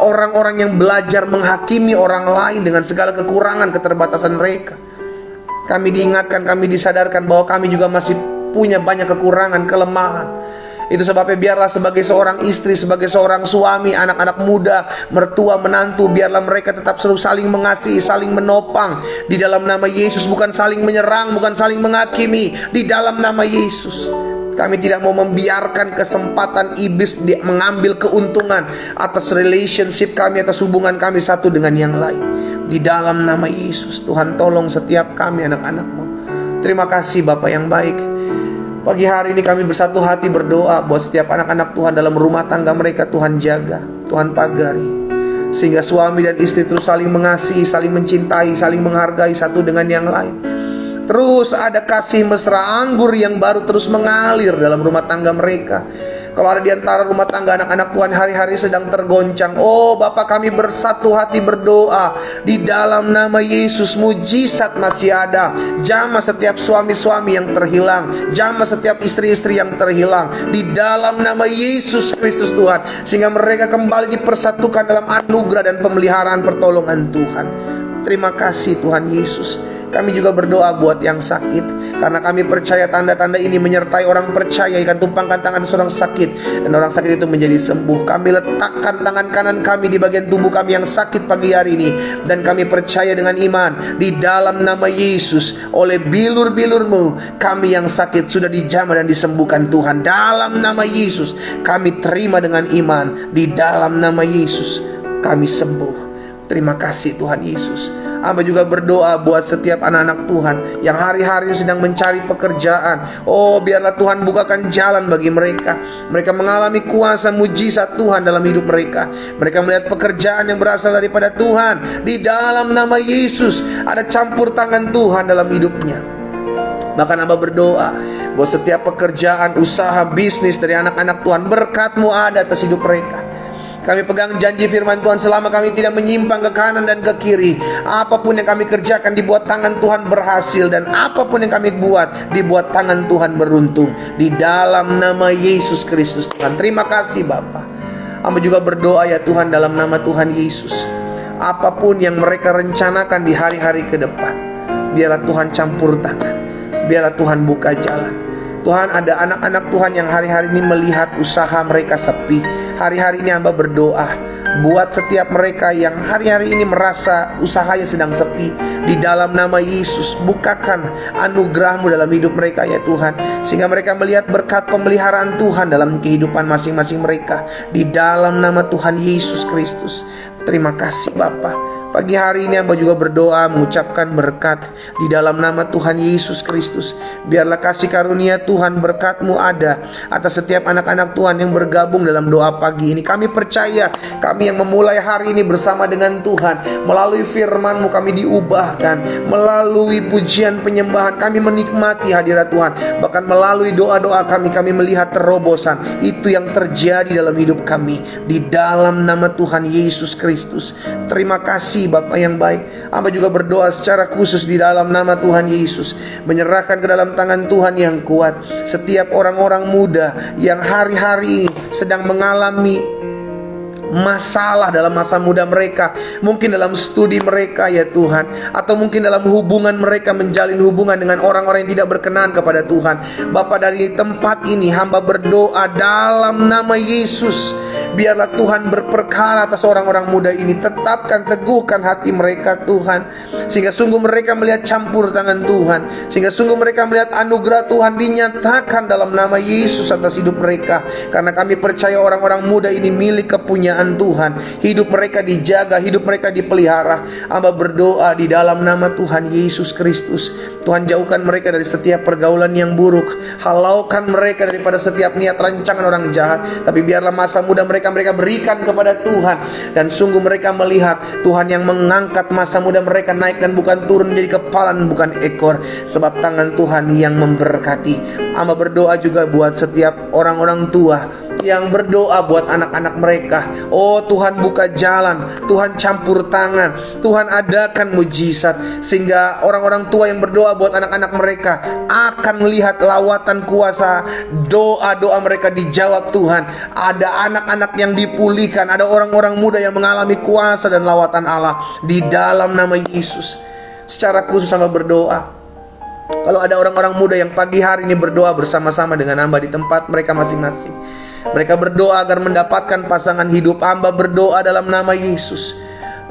orang-orang yang belajar menghakimi orang lain dengan segala kekurangan, keterbatasan mereka. Kami diingatkan, kami disadarkan bahwa kami juga masih punya banyak kekurangan, kelemahan. Itu sebabnya biarlah sebagai seorang istri, sebagai seorang suami, anak-anak muda, mertua, menantu, biarlah mereka tetap selalu saling mengasihi, saling menopang di dalam nama Yesus. Bukan saling menyerang, bukan saling menghakimi, di dalam nama Yesus. Kami tidak mau membiarkan kesempatan iblis mengambil keuntungan atas relationship kami, atas hubungan kami satu dengan yang lain. Di dalam nama Yesus, Tuhan tolong setiap kami anak-anak-Mu. Terima kasih Bapa yang baik. Pagi hari ini kami bersatu hati berdoa buat setiap anak-anak Tuhan dalam rumah tangga mereka. Tuhan jaga, Tuhan pagari, sehingga suami dan istri terus saling mengasihi, saling mencintai, saling menghargai satu dengan yang lain. Terus ada kasih mesra anggur yang baru terus mengalir dalam rumah tangga mereka. Kalau ada di antara rumah tangga anak-anak Tuhan hari-hari sedang tergoncang, oh Bapak, kami bersatu hati berdoa di dalam nama Yesus, mujizat masih ada. Jamah setiap suami-suami yang terhilang, jamah setiap istri-istri yang terhilang di dalam nama Yesus Kristus Tuhan, sehingga mereka kembali dipersatukan dalam anugerah dan pemeliharaan pertolongan Tuhan. Terima kasih Tuhan Yesus. Kami juga berdoa buat yang sakit, karena kami percaya tanda-tanda ini menyertai orang percaya. Ikan tumpangkan tangan seorang sakit, dan orang sakit itu menjadi sembuh. Kami letakkan tangan kanan kami di bagian tubuh kami yang sakit pagi hari ini, dan kami percaya dengan iman di dalam nama Yesus, oleh bilur-bilur-Mu kami yang sakit sudah dijamah dan disembuhkan Tuhan. Dalam nama Yesus kami terima dengan iman. Di dalam nama Yesus kami sembuh. Terima kasih Tuhan Yesus. Hamba juga berdoa buat setiap anak-anak Tuhan yang hari-hari sedang mencari pekerjaan. Oh, biarlah Tuhan bukakan jalan bagi mereka. Mereka mengalami kuasa mujizat Tuhan dalam hidup mereka. Mereka melihat pekerjaan yang berasal daripada Tuhan. Di dalam nama Yesus ada campur tangan Tuhan dalam hidupnya. Bahkan hamba berdoa bahwa setiap pekerjaan, usaha, bisnis dari anak-anak Tuhan, berkat-Mu ada atas hidup mereka. Kami pegang janji firman Tuhan, selama kami tidak menyimpang ke kanan dan ke kiri, apapun yang kami kerjakan dibuat tangan Tuhan berhasil, dan apapun yang kami buat dibuat tangan Tuhan beruntung. Di dalam nama Yesus Kristus Tuhan. Terima kasih Bapa. Hamba juga berdoa ya Tuhan, dalam nama Tuhan Yesus, apapun yang mereka rencanakan di hari-hari ke depan, biarlah Tuhan campur tangan, biarlah Tuhan buka jalan. Tuhan, ada anak-anak Tuhan yang hari-hari ini melihat usaha mereka sepi. Hari-hari ini hamba berdoa buat setiap mereka yang hari-hari ini merasa usahanya sedang sepi. Di dalam nama Yesus, bukakan anugerah-Mu dalam hidup mereka ya Tuhan, sehingga mereka melihat berkat pemeliharaan Tuhan dalam kehidupan masing-masing mereka. Di dalam nama Tuhan Yesus Kristus. Terima kasih Bapa. Pagi hari ini hamba juga berdoa mengucapkan berkat di dalam nama Tuhan Yesus Kristus. Biarlah kasih karunia Tuhan, berkat-Mu ada atas setiap anak-anak Tuhan yang bergabung dalam doa pagi ini. Kami percaya, kami yang memulai hari ini bersama dengan Tuhan, melalui firman-Mu kami diubahkan, melalui pujian penyembahan kami menikmati hadirat Tuhan. Bahkan melalui doa-doa kami melihat terobosan. Itu yang terjadi dalam hidup kami, di dalam nama Tuhan Yesus Kristus. Terima kasih Bapa yang baik. Hamba juga berdoa secara khusus di dalam nama Tuhan Yesus, menyerahkan ke dalam tangan Tuhan yang kuat setiap orang-orang muda yang hari-hari ini sedang mengalami masalah dalam masa muda mereka, mungkin dalam studi mereka ya Tuhan, atau mungkin dalam hubungan mereka, menjalin hubungan dengan orang-orang yang tidak berkenan kepada Tuhan. Bapa, dari tempat ini hamba berdoa dalam nama Yesus, biarlah Tuhan berperkara atas orang-orang muda ini. Tetapkan, teguhkan hati mereka Tuhan, sehingga sungguh mereka melihat campur tangan Tuhan, sehingga sungguh mereka melihat anugerah Tuhan dinyatakan dalam nama Yesus atas hidup mereka. Karena kami percaya orang-orang muda ini milik kepunyaan Tuhan. Hidup mereka dijaga, hidup mereka dipelihara. Hamba berdoa di dalam nama Tuhan Yesus Kristus, Tuhan jauhkan mereka dari setiap pergaulan yang buruk, halaukan mereka daripada setiap niat rancangan orang jahat. Tapi biarlah masa muda mereka berikan kepada Tuhan, dan sungguh mereka melihat Tuhan yang mengangkat masa muda mereka naik dan bukan turun, menjadi kepala dan bukan ekor, sebab tangan Tuhan yang memberkati. Hamba berdoa juga buat setiap orang-orang tua yang berdoa buat anak-anak mereka. Oh Tuhan, buka jalan, Tuhan campur tangan, Tuhan adakan mujizat, sehingga orang-orang tua yang berdoa buat anak-anak mereka akan melihat lawatan kuasa doa-doa mereka dijawab Tuhan. Ada anak-anak yang dipulihkan, ada orang-orang muda yang mengalami kuasa dan lawatan Allah di dalam nama Yesus. Secara khusus hamba berdoa, kalau ada orang-orang muda yang pagi hari ini berdoa bersama-sama dengan hamba di tempat mereka masing-masing, mereka berdoa agar mendapatkan pasangan hidup. Hamba berdoa dalam nama Yesus,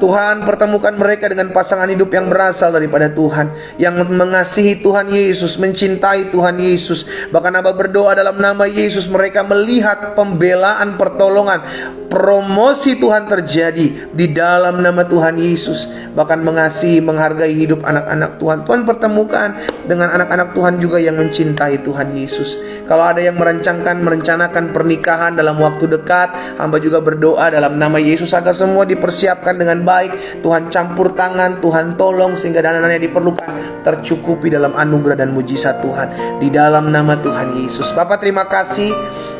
Tuhan pertemukan mereka dengan pasangan hidup yang berasal daripada Tuhan, yang mengasihi Tuhan Yesus, mencintai Tuhan Yesus. Bahkan hamba berdoa dalam nama Yesus, mereka melihat pembelaan, pertolongan, promosi Tuhan terjadi di dalam nama Tuhan Yesus. Bahkan mengasihi, menghargai hidup anak-anak Tuhan. Tuhan pertemukan dengan anak-anak Tuhan juga yang mencintai Tuhan Yesus. Kalau ada yang merencanakan pernikahan dalam waktu dekat, hamba juga berdoa dalam nama Yesus agar semua dipersiapkan dengan baik. Tuhan campur tangan, Tuhan tolong sehingga dana-dana yang diperlukan tercukupi dalam anugerah dan mujizat Tuhan di dalam nama Tuhan Yesus. Bapak, terima kasih.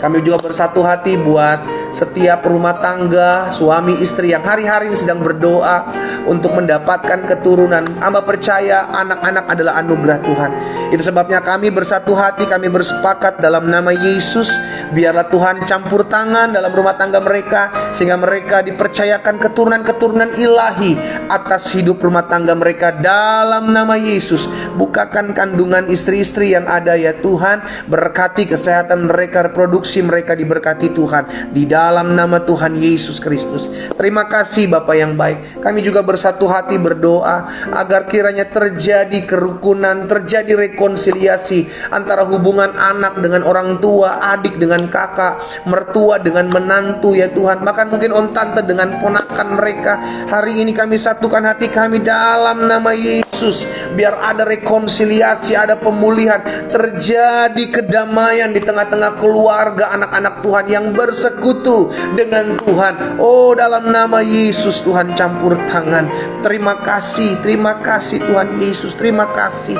Kami juga bersatu hati buat setiap rumah tangga, suami istri yang hari-hari ini sedang berdoa untuk mendapatkan keturunan. Hamba percaya anak-anak adalah anugerah Tuhan. Itu sebabnya kami bersatu hati, kami bersepakat dalam nama Yesus, biarlah Tuhan campur tangan dalam rumah tangga mereka, sehingga mereka dipercayakan keturunan-keturunan ilahi atas hidup rumah tangga mereka dalam nama Yesus. Bukakan kandungan istri-istri yang ada ya Tuhan, berkati kesehatan mereka, reproduksi mereka diberkati Tuhan di dalam nama Tuhan Yesus Kristus. Terima kasih Bapa yang baik. Kami juga bersatu hati berdoa agar kiranya terjadi kerukunan, terjadi rekonsiliasi antara hubungan anak dengan orang tua, adik dengan kakak, mertua dengan menantu ya Tuhan, bahkan mungkin om tante dengan ponakan mereka. Hari ini kami satukan hati kami dalam nama Yesus. Biar ada rekonsiliasi, ada pemulihan, terjadi kedamaian di tengah-tengah keluarga anak-anak Tuhan yang bersekutu dengan Tuhan. Oh, dalam nama Yesus Tuhan, campur tangan. Terima kasih Tuhan Yesus, terima kasih.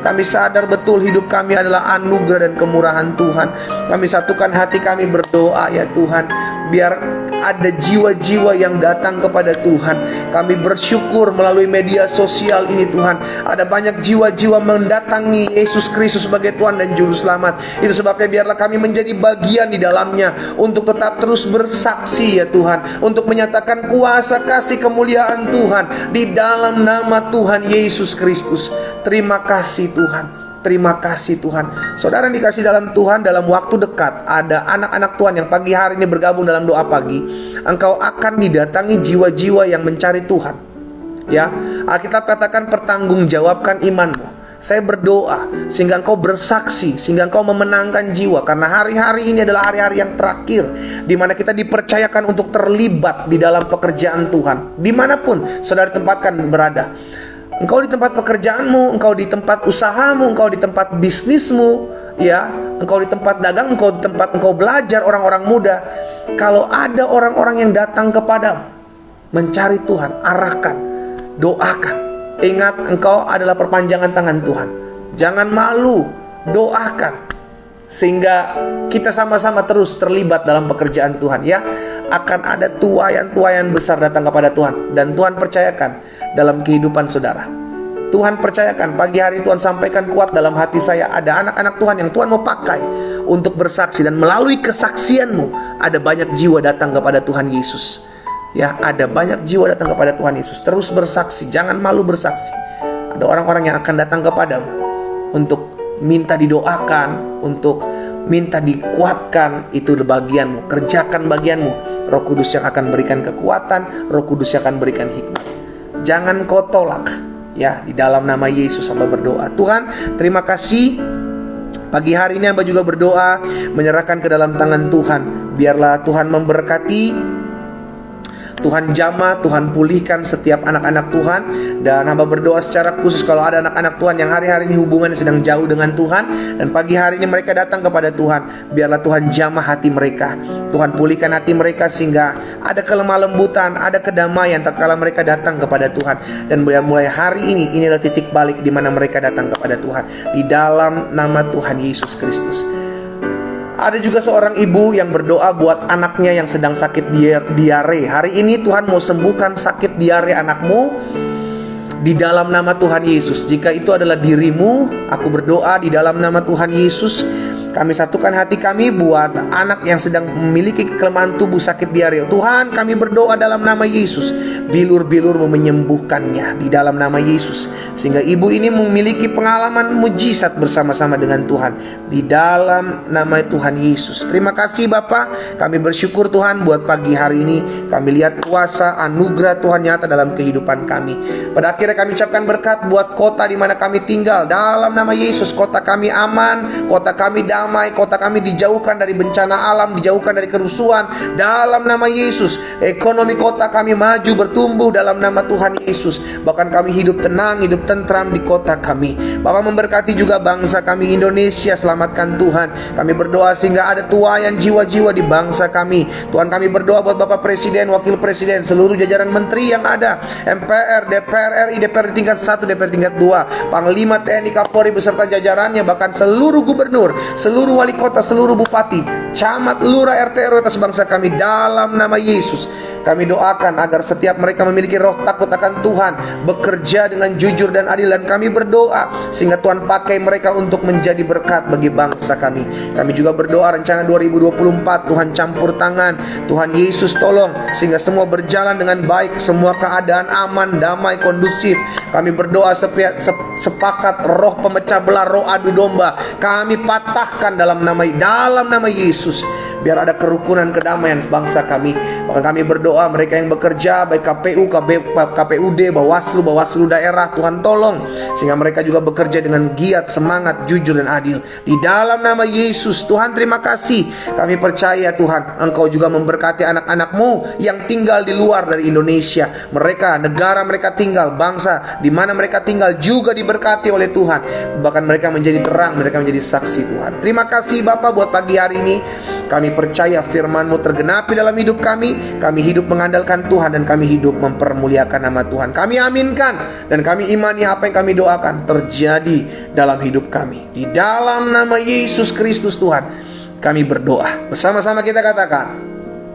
Kami sadar betul hidup kami adalah anugerah dan kemurahan Tuhan. Kami satukan hati kami berdoa ya Tuhan, biar ada jiwa-jiwa yang datang kepada Tuhan. Kami bersyukur melalui media sosial ini Tuhan, ada banyak jiwa-jiwa mendatangi Yesus Kristus sebagai Tuhan dan Juru Selamat. Itu sebabnya biarlah kami menjadi bagian di dalamnya, untuk tetap terus bersaksi ya Tuhan, untuk menyatakan kuasa kasih kemuliaan Tuhan di dalam nama Tuhan Yesus Kristus. Terima kasih Tuhan, terima kasih Tuhan. Saudara dikasih dalam Tuhan, dalam waktu dekat ada anak-anak Tuhan yang pagi hari ini bergabung dalam doa pagi. Engkau akan didatangi jiwa-jiwa yang mencari Tuhan. Ya, Alkitab katakan pertanggungjawabkan imanmu. Saya berdoa sehingga engkau bersaksi, sehingga engkau memenangkan jiwa. Karena hari-hari ini adalah hari-hari yang terakhir, di mana kita dipercayakan untuk terlibat di dalam pekerjaan Tuhan. Dimanapun saudara tempatkan berada, engkau di tempat pekerjaanmu, engkau di tempat usahamu, engkau di tempat bisnismu, ya, engkau di tempat dagang, engkau di tempat engkau belajar, orang-orang muda. Kalau ada orang-orang yang datang kepadamu mencari Tuhan, arahkan, doakan. Ingat, engkau adalah perpanjangan tangan Tuhan. Jangan malu, doakan, sehingga kita sama-sama terus terlibat dalam pekerjaan Tuhan ya. Akan ada tuaian-tuaian besar datang kepada Tuhan. Dan Tuhan percayakan dalam kehidupan saudara, Tuhan percayakan pagi hari Tuhan sampaikan kuat dalam hati saya, ada anak-anak Tuhan yang Tuhan mau pakai untuk bersaksi. Dan melalui kesaksianmu ada banyak jiwa datang kepada Tuhan Yesus. Ya, ada banyak jiwa datang kepada Tuhan Yesus. Terus bersaksi, jangan malu bersaksi. Ada orang-orang yang akan datang kepadamu untuk minta didoakan, untuk minta dikuatkan. Itu bagianmu, kerjakan bagianmu. Roh Kudus yang akan berikan kekuatan, Roh Kudus yang akan berikan hikmat. Jangan kau tolak ya, di dalam nama Yesus hamba berdoa. Tuhan, terima kasih. Pagi hari ini hamba juga berdoa, menyerahkan ke dalam tangan Tuhan. Biarlah Tuhan memberkati, Tuhan jamah, Tuhan pulihkan setiap anak-anak Tuhan. Dan hamba berdoa secara khusus kalau ada anak-anak Tuhan yang hari-hari ini hubungannya sedang jauh dengan Tuhan, dan pagi hari ini mereka datang kepada Tuhan, biarlah Tuhan jamah hati mereka. Tuhan pulihkan hati mereka sehingga ada kelemah lembutan, ada kedamaian tatkala mereka datang kepada Tuhan. Dan mulai hari ini, inilah titik balik di mana mereka datang kepada Tuhan. Di dalam nama Tuhan Yesus Kristus. Ada juga seorang ibu yang berdoa buat anaknya yang sedang sakit diare. Hari ini Tuhan mau sembuhkan sakit diare anakmu di dalam nama Tuhan Yesus. Jika itu adalah dirimu, aku berdoa di dalam nama Tuhan Yesus. Kami satukan hati kami buat anak yang sedang memiliki kelemahan tubuh sakit diare. Tuhan, kami berdoa dalam nama Yesus, bilur-bilur menyembuhkannya di dalam nama Yesus, sehingga ibu ini memiliki pengalaman mujizat bersama-sama dengan Tuhan di dalam nama Tuhan Yesus. Terima kasih Bapak, kami bersyukur Tuhan buat pagi hari ini. Kami lihat kuasa anugerah Tuhan nyata dalam kehidupan kami. Pada akhirnya kami ucapkan berkat buat kota di mana kami tinggal dalam nama Yesus. Kota kami aman, kota kami damai, kota kami dijauhkan dari bencana alam, dijauhkan dari kerusuhan dalam nama Yesus. Ekonomi kota kami maju bertumbuh dalam nama Tuhan Yesus. Bahkan kami hidup tenang, hidup tentram di kota kami. Bapak memberkati juga bangsa kami Indonesia, selamatkan Tuhan. Kami berdoa sehingga ada tuaian jiwa-jiwa di bangsa kami. Tuhan, kami berdoa buat Bapak Presiden, Wakil Presiden, seluruh jajaran menteri yang ada, MPR, DPR RI, DPR tingkat 1, DPR tingkat 2, Panglima TNI, Kapolri beserta jajarannya, bahkan seluruh gubernur, seluruh wali kota, seluruh bupati, camat, lurah, RT RW atas bangsa kami dalam nama Yesus. Kami doakan agar setiap mereka memiliki roh takut akan Tuhan, bekerja dengan jujur dan adil. Dan kami berdoa sehingga Tuhan pakai mereka untuk menjadi berkat bagi bangsa kami. Kami juga berdoa rencana 2024, Tuhan campur tangan, Tuhan Yesus tolong sehingga semua berjalan dengan baik, semua keadaan aman, damai, kondusif. Kami berdoa sepakat roh pemecah belah, roh adu domba kami patahkan dalam nama Yesus. Biar ada kerukunan, kedamaian bangsa kami. Bahkan kami berdoa mereka yang bekerja, baik KPU, KPUD, Bawaslu daerah, Tuhan tolong, sehingga mereka juga bekerja dengan giat, semangat, jujur dan adil. Di dalam nama Yesus, Tuhan terima kasih. Kami percaya Tuhan, Engkau juga memberkati anak-anak-Mu yang tinggal di luar dari Indonesia. Mereka, negara mereka tinggal, bangsa di mana mereka tinggal juga diberkati oleh Tuhan. Bahkan mereka menjadi terang, mereka menjadi saksi Tuhan. Terima kasih Bapa buat pagi hari ini. Kami percaya firman-Mu tergenapi dalam hidup kami. Kami hidup mengandalkan Tuhan dan kami hidup mempermuliakan nama Tuhan. Kami aminkan dan kami imani apa yang kami doakan terjadi dalam hidup kami. Di dalam nama Yesus Kristus Tuhan, kami berdoa. Bersama-sama kita katakan,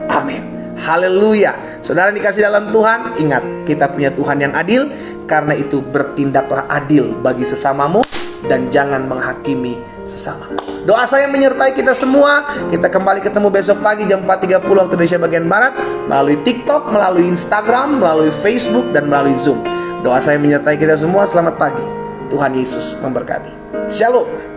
amin. Haleluya. Saudara dikasih dalam Tuhan, ingat, kita punya Tuhan yang adil. Karena itu bertindaklah adil bagi sesamamu dan jangan menghakimi sesama. Doa saya menyertai kita semua. Kita kembali ketemu besok pagi jam 4.30 waktu Indonesia bagian Barat, melalui TikTok, melalui Instagram, melalui Facebook, dan melalui Zoom. Doa saya menyertai kita semua. Selamat pagi. Tuhan Yesus memberkati. Shalom.